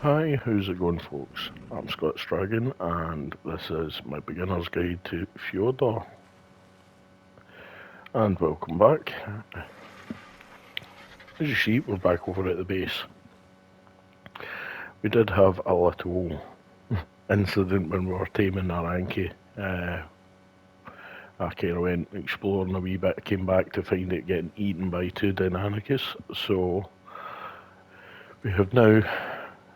Hi, how's it going, folks? I'm Scott Stragan, and this is my beginner's guide to Fjordur. And welcome back. As you see, we're back over at the base. We did have a little incident when we were taming our anky. I kind of went exploring a wee bit, came back to find it getting eaten by two Deinonychus. So we have now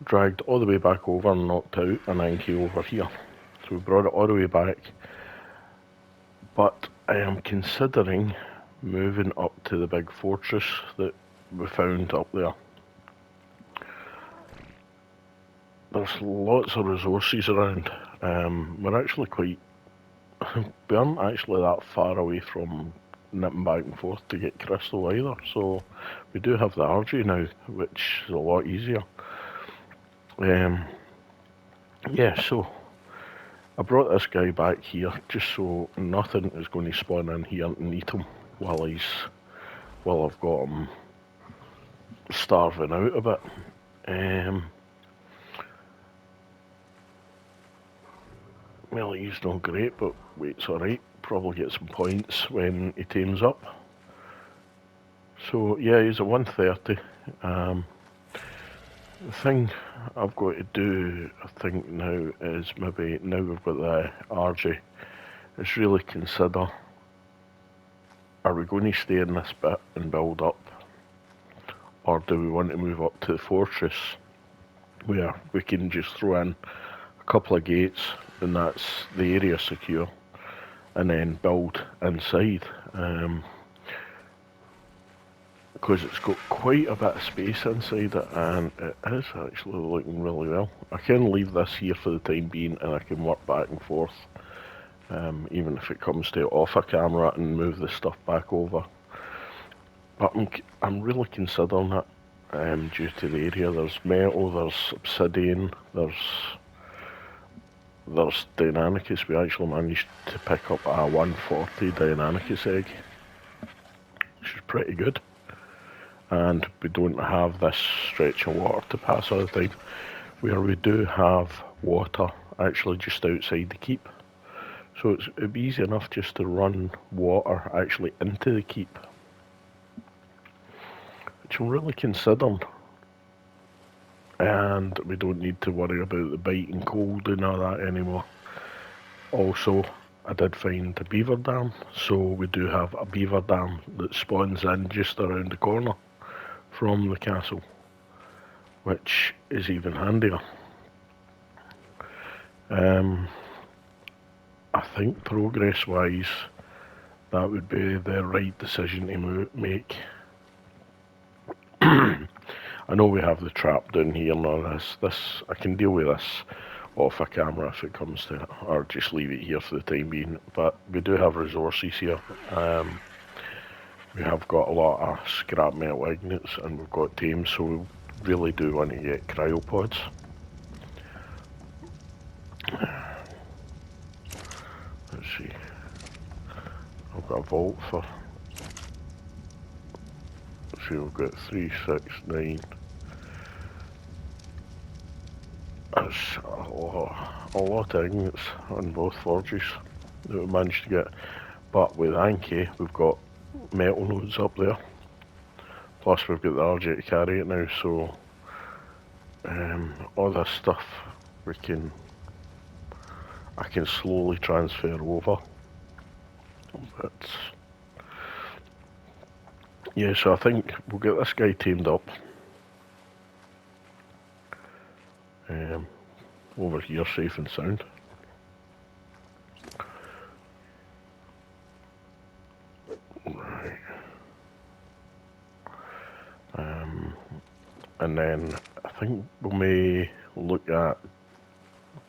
dragged all the way back over and knocked out an anky over here. So we brought it all the way back. But I am considering moving up to the big fortress that we found up there. There's lots of resources around. We're actually we aren't actually that far away from nipping back and forth to get crystal either, so we do have the RG now, which is a lot easier. Yeah, so I brought this guy back here just so nothing is going to spawn in here and eat him while I've got him starving out a bit. Well, he's not great, but weight's alright. Probably get some points when he tames up. So yeah, he's a 130. The thing I've got to do, I think now, is maybe now we've got the RG, is really consider, are we going to stay in this bit and build up, or do we want to move up to the fortress where we can just throw in a couple of gates and that's the area secure, and then build inside, because it's got quite a bit of space inside it, and it is actually looking really well. I can leave this here for the time being, and I can work back and forth, even if it comes to off a camera and move the stuff back over. But I'm really considering it, due to the area. There's metal, there's obsidian, there's Deinonychus. We actually managed to pick up a 140 Deinonychus egg, which is pretty good. And we don't have this stretch of water to pass all the time, where we do have water actually just outside the keep. So it'd be easy enough just to run water actually into the keep, which I'm really considering. And we don't need to worry about the biting cold and all that anymore. Also, I did find a beaver dam, so we do have a beaver dam that spawns in just around the corner from the castle, which is even handier. I think progress-wise, that would be the right decision to make. I know we have the trap down here and all this. I can deal with this off a camera if it comes to it, or just leave it here for the time being. But we do have resources here. We have got a lot of scrap metal ingots, and we've got tame, so we really do want to get cryopods. Let's see. I've got a vault for. Let's see, we've got 3, 6, 9. That's a lot of ingots on both forges that we managed to get. But with Anki, we've got metal nodes up there. Plus we've got the RJ to carry it now, so all this stuff I can slowly transfer over. But yeah, so I think we'll get this guy tamed up. Over here, safe and sound. Right. And then I think we may look at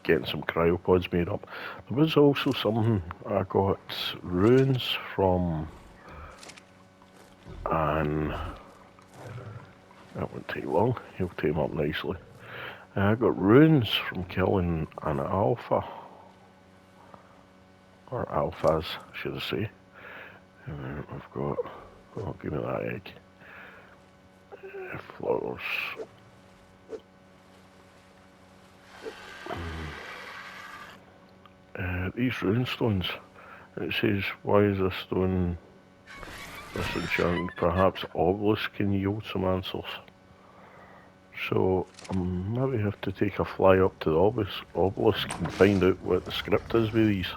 getting some cryopods made up. There was also something I got runes from, and that won't take long. He'll tame up nicely. I got runes from killing an alpha, or alphas, should I say. And I've got, oh, give me that egg. Flowers. These rune stones. It says, why is this stone disenchanted? Perhaps obelisk can yield some answers. So, maybe have to take a fly up to the obelisk and find out what the script is with these.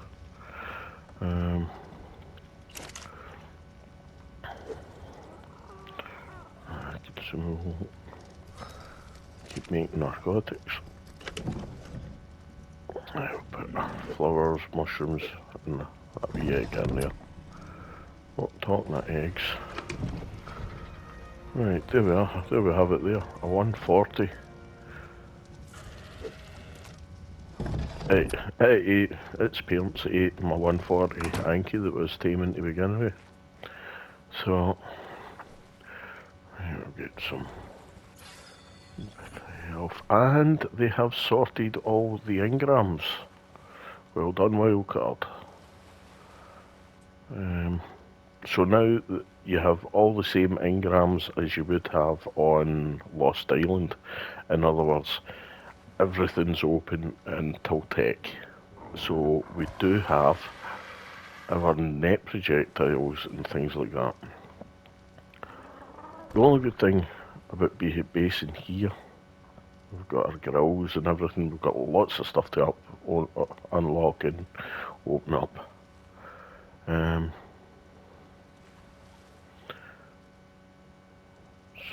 Consumable. Keep making narcotics. I'll put flowers, mushrooms, and that wee egg in there. Not talking about eggs. Right, there we are. There we have it there. A 140. Its parents ate my 140 Anky that was taming to begin with. So, we'll get some health. And they have sorted all the engrams. Well done, wildcard. So now you have all the same engrams as you would have on Lost Island. In other words, everything's open until tech. So we do have our net projectiles and things like that. The only good thing about basing here, we've got our grills and everything, we've got lots of stuff to unlock and open up.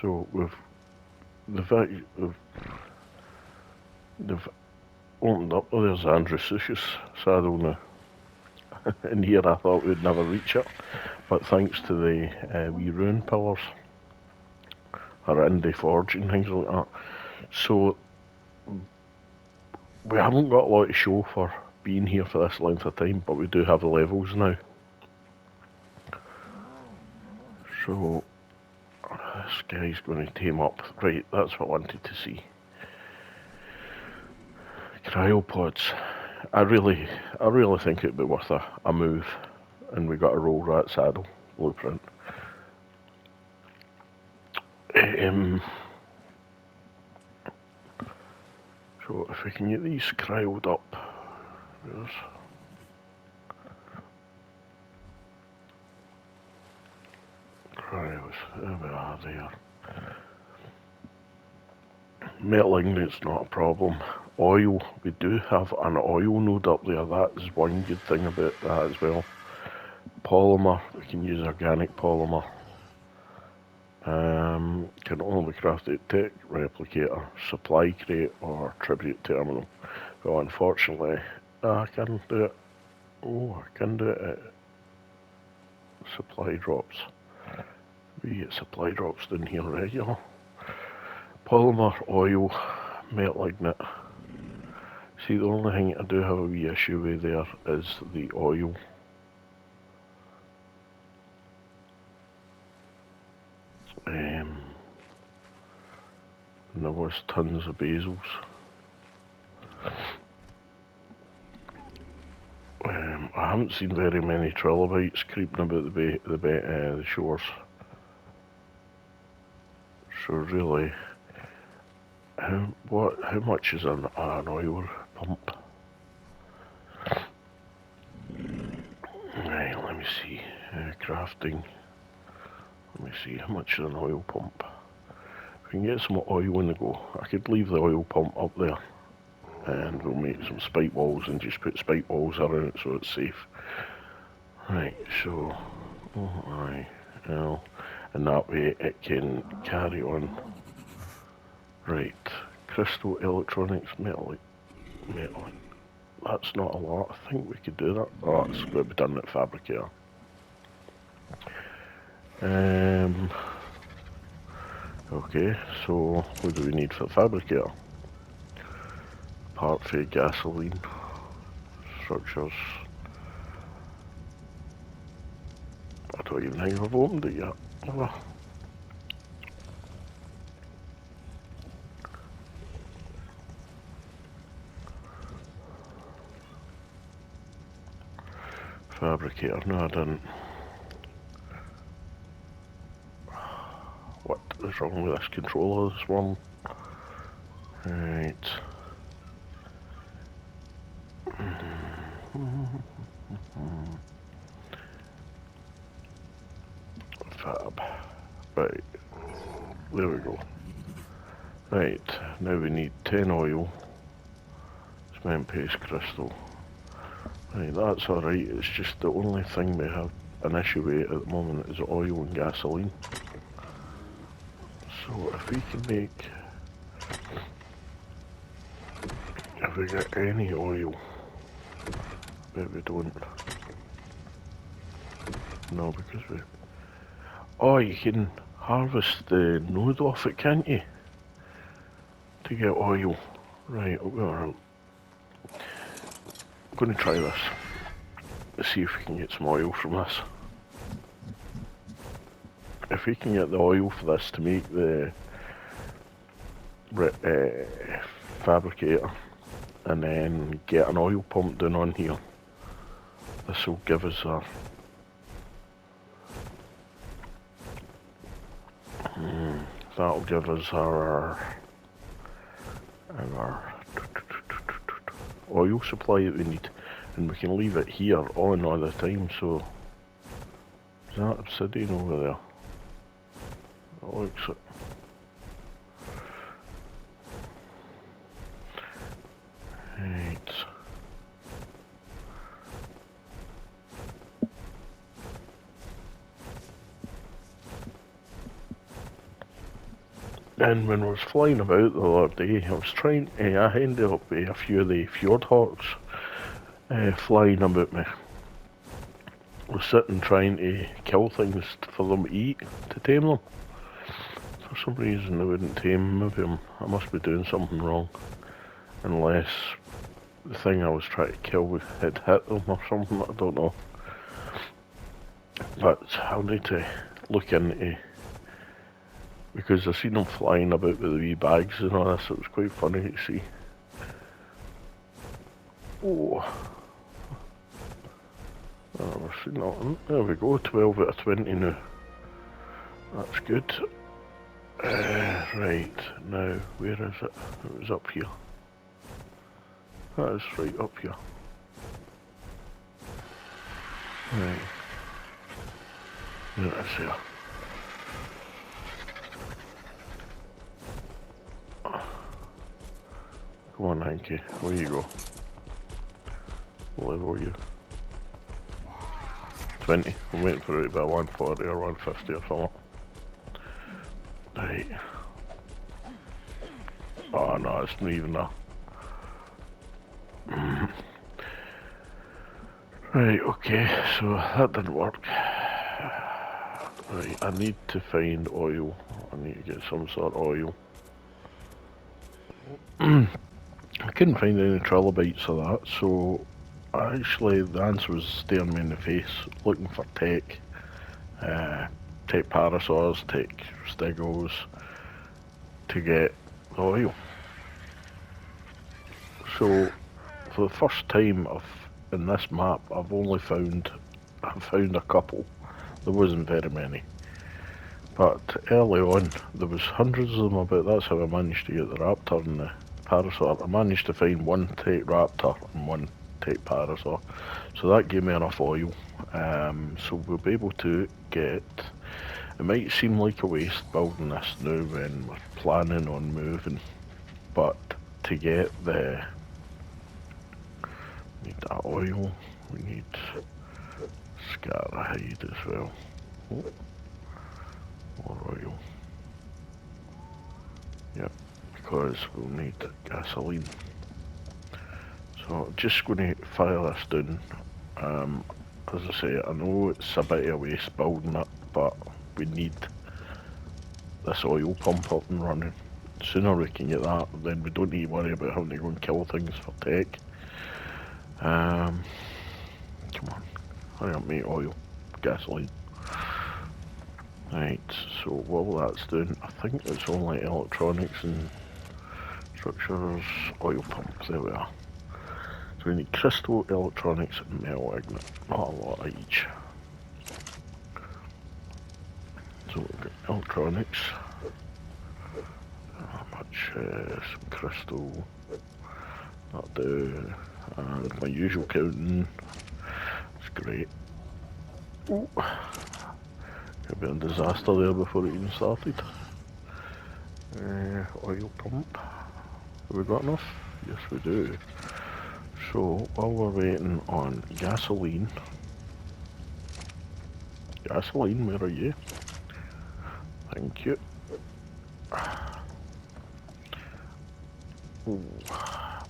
So they've opened up. Oh, there's Andrew Sush's saddle now. In here I thought we'd never reach it, but thanks to the wee rune pillars, or indie forge and things like that. So we haven't got a lot to show for being here for this length of time, but we do have the levels now. So this guy's going to tame up. Right, that's what I wanted to see. Cryopods. I really think it'd be worth a move, and we got a roll rat saddle blueprint. So if we can get these cryoed up, there's cryos. There we are. There. Metal ignites not a problem. Oil, we do have an oil node up there. That is one good thing about that as well. Polymer, we can use organic polymer. Can only be crafted tech replicator, supply crate, or tribute terminal. Well, unfortunately, I can do it. Oh, I can do it at supply drops. We get supply drops down here regular. Polymer, oil, metal ignite. See, the only thing I do have a wee issue with there is the oil. And there was tons of basils. I haven't seen very many trilobites creeping about the shores. So really, how much is an oil pump? Right, let me see. Crafting. Let me see how much is an oil pump. If we can get some oil in the go, I could leave the oil pump up there, and we'll make some spike walls and just put spike walls around it so it's safe. Right, so, and that way it can carry on. Right, crystal, electronics, metal. That's not a lot. I think we could do that. Oh, it's going to be done at fabricator. Okay, so what do we need for the fabricator? Part for gasoline, structures. I don't even think I've opened it yet. Oh. Fabricator, no I didn't. What is wrong with this controller this one? Right. Fab. Right. There we go. Right. Now we need 10 oil. Cement paste crystal. Right, that's alright. It's just the only thing we have an issue with at the moment is oil and gasoline. So if we can make... If we get any oil... But we don't. No, because we... Oh, you can harvest the node off it, can't you? To get oil. Right, alright. I'm going to try this. Let's see if we can get some oil from this. If we can get the oil for this to make the fabricator and then get an oil pump down on here, this will give us a... that'll give us our oil supply that we need, and we can leave it here on all the time. So is that obsidian over there? That looks it. Right. And when I was flying about the other day, I was trying to, I ended up with a few of the fjordhawks flying about me. I was sitting trying to kill things for them to eat, to tame them. For some reason they wouldn't tame. Maybe I must be doing something wrong. Unless the thing I was trying to kill had hit them or something, I don't know. But I'll need to look into... Because I seen them flying about with the wee bags and all this, it was quite funny to see. Oh. Oh, we're seeing nothing. There we go, 12 out of 20 now. That's good. Right, now, where is it? It was up here. That is right up here. Right. There it is here. Come on, Hanky, where you go? What level are you? 20. I'm waiting for it to be 140 or 150 or something. Right. Oh no, it's not even that. Right, okay, so that didn't work. Right, I need to find oil. I need to get some sort of oil. I couldn't find any trilobites of that, so actually the answer was staring me in the face, looking for tech. Tech parasaurs, tech stegos, to get the oil. So, for the first time in this map, I've found a couple. There wasn't very many. But early on, there was hundreds of them about. That's how I managed to get the raptor and the parasaur. I managed to find one tech raptor and one tech parasaur. So that gave me enough oil. So we'll be able to get... It might seem like a waste building this now when we're planning on moving. But to get the... We need that oil. We need scarahide as well. Oh. More oil. Yep, because we'll need gasoline. So I'm just going to fire this down. As I say, I know it's a bit of a waste building it, but we need this oil pump up and running. The sooner we can get that, then we don't need to worry about having to go and kill things for tech. Come on, hurry up mate, oil, gasoline. Right, so while that's doing, I think it's only electronics and structures, oil pumps, there we are. So we need crystal, electronics and metal ignite, not a lot of each. So we've got electronics, how much, some crystal, that'll do, and my usual counting. It's great. Oh, could be a disaster there before it even started. Oil pump. Have we got enough? Yes, we do. So while we're waiting on gasoline, where are you? Thank you. Ooh,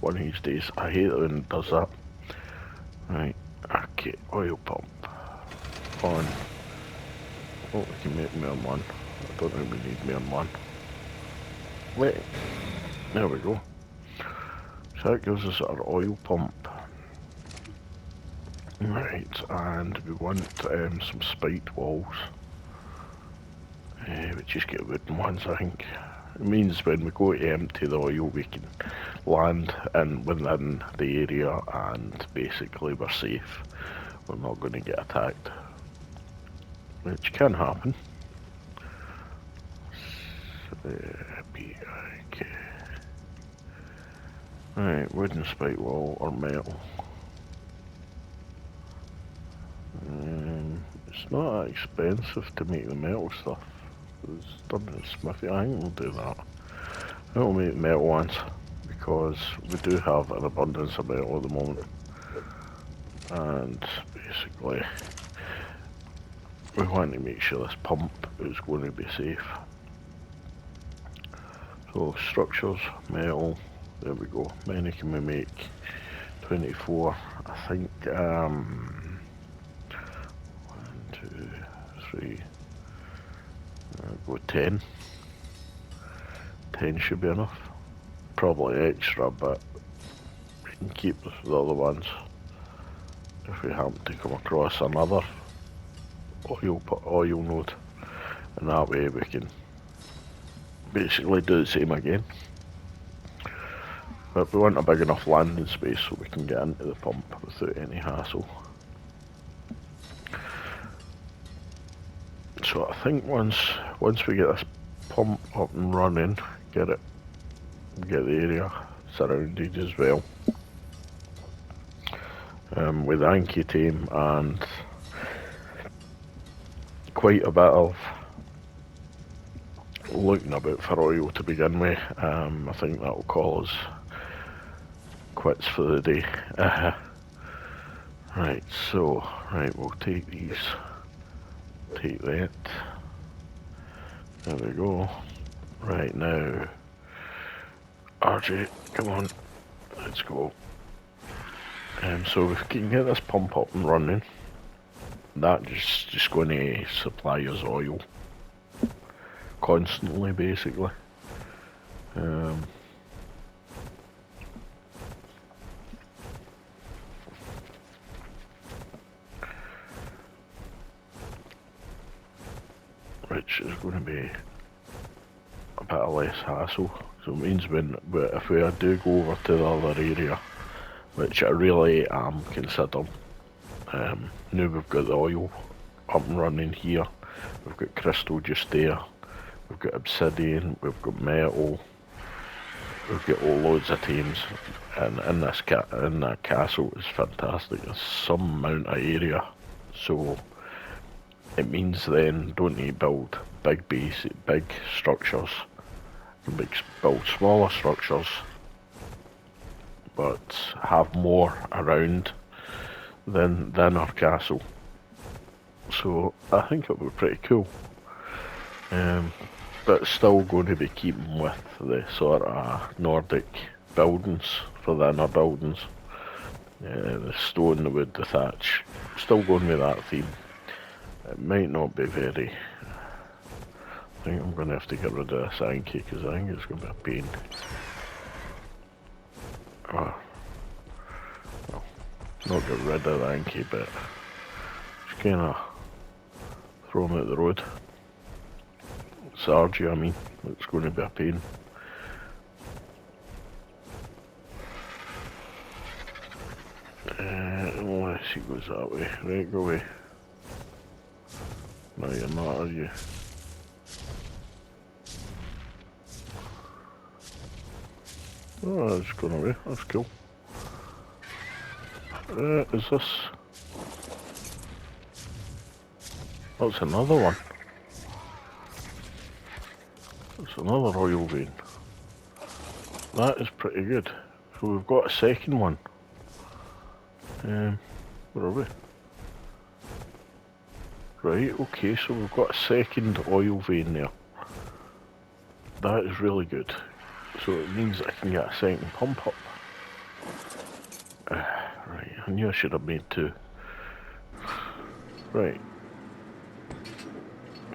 one of these days, I hate it when it does that. Right, okay, oil pump on. Oh, we can make more than one. I don't think we need more than one. Wait, there we go. So that gives us our oil pump. Right, and we want some spiked walls. We just get wooden ones, I think. It means when we go to empty the oil, we can land within the area, and basically we're safe. We're not going to get attacked, which can happen. Okay. Right, wooden spike wall or metal. It's not that expensive to make the metal stuff. It's done in Smithy. I think we'll do that. I think we'll make metal ones because we do have an abundance of metal at the moment, and basically we want to make sure this pump is going to be safe. So structures, metal, there we go. How many can we make? 24. I think 1, 2, 3. Go 10. 10 should be enough. Probably extra, but we can keep the other ones if we happen to come across another oil node, and that way we can basically do the same again. But we want a big enough landing space so we can get into the pump without any hassle. So I think once we get this pump up and running, get the area surrounded as well, with Tame and quite a bit of looking about for oil to begin with, I think that will call us quits for the day. Right, so we'll take these. Take that. There we go. Right now, RJ, come on, let's go. So if we can get this pump up and running, that just going to supply us oil constantly, basically. Which is going to be a bit of less hassle. So it means if we do go over to the other area, which I really am considering, now we've got the oil up and running here, we've got crystal just there, we've got obsidian, we've got metal, we've got all loads of tames, and in that castle is fantastic. There's some amount of area, so it means then don't need to build big structures. You can build smaller structures, but have more around than our castle. So I think it would be pretty cool. But still going to be keeping with the sort of Nordic buildings for the inner buildings. The stone, the wood, the thatch. Still going with that theme. It might not be very... I think I'm going to have to get rid of this Anky because I think it's going to be a pain. Well, not get rid of the Anky, but just kind of throw him out the road. Sargy, I mean, it's going to be a pain. Unless he goes that way. Right, go away. No, you're not, are you? Oh, it's gone away. That's cool. Is this... That's another one. That's another oil vein. That is pretty good. So we've got a second one. Where are we? Right, okay, so we've got a second oil vein there. That is really good. So it means I can get a second pump up. Right, I knew I should have made two. Right.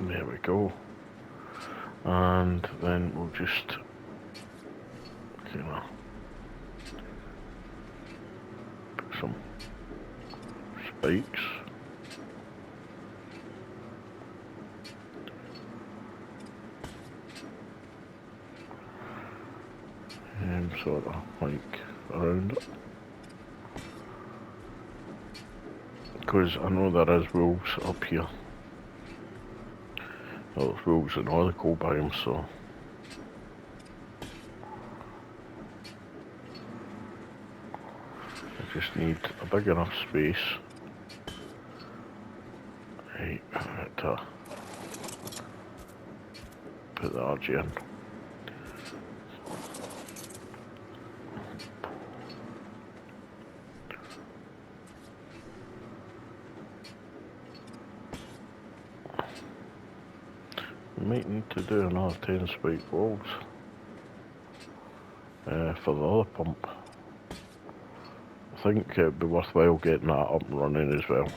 There we go. And then we'll just... Okay, well, put some spikes. And sort of like around it. Because I know there is wolves up here. Well, there's wolves in all the coal biomes, so... I just need a big enough space. Right, to put the RG in. We might need to do another 10 spike walls for the other pump. I think it'd be worthwhile getting that up and running as well.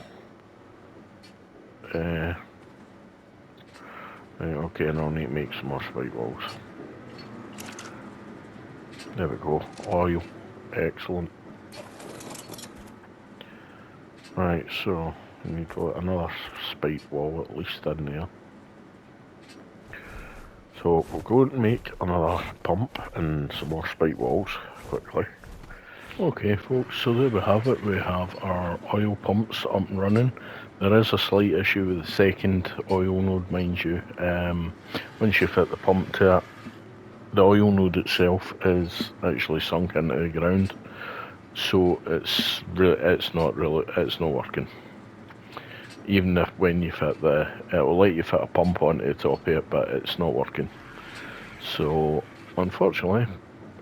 Right, okay, and I'll need to make some more spike walls. There we go, oil, excellent. Right, so we need another spike wall at least in there. So we'll go and make another pump and some more spike walls quickly. Okay folks, so there we have it. We have our oil pumps up and running. There is a slight issue with the second oil node, mind you. Once you fit the pump to it, the oil node itself is actually sunk into the ground. So it's not working. Even if when you fit it will let you fit a pump onto the top of it, but it's not working. So unfortunately,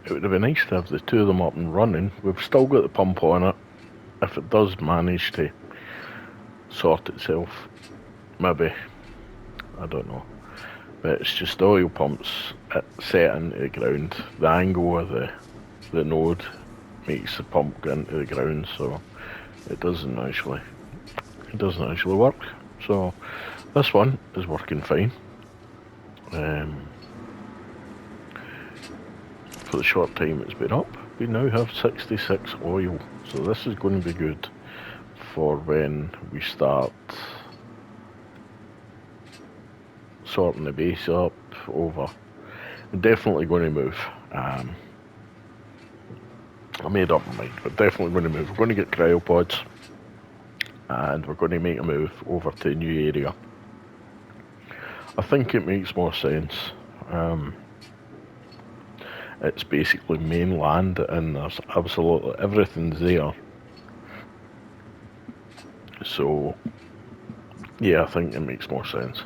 it would have been nice to have the two of them up and running. We've still got the pump on it. If it does manage to sort itself, maybe, I don't know. But it's just the oil pumps set into the ground. The angle of the node makes the pump go into the ground, so it doesn't actually work. So this one is working fine. For the short time it's been up, we now have 66 oil, so this is going to be good for when we start sorting the base up over. I'm definitely going to move. I made up my mind, but definitely going to move. We're going to get cryopods and we're going to make a move over to a new area. I think it makes more sense. It's basically mainland and there's absolutely everything's there. So yeah, I think it makes more sense.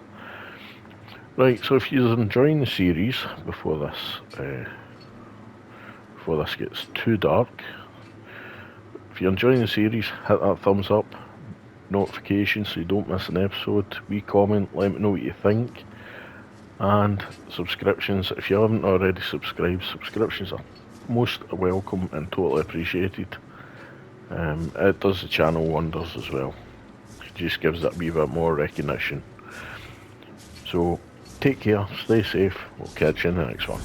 Right, so if you're enjoying the series before this gets too dark, if you're enjoying the series, hit that thumbs up, notification so you don't miss an episode, wee comment, let me know what you think. And subscriptions, if you haven't already subscribed, subscriptions are most welcome and totally appreciated. It does the channel wonders as well. It just gives it a wee bit more recognition. So take care, stay safe, we'll catch you in the next one.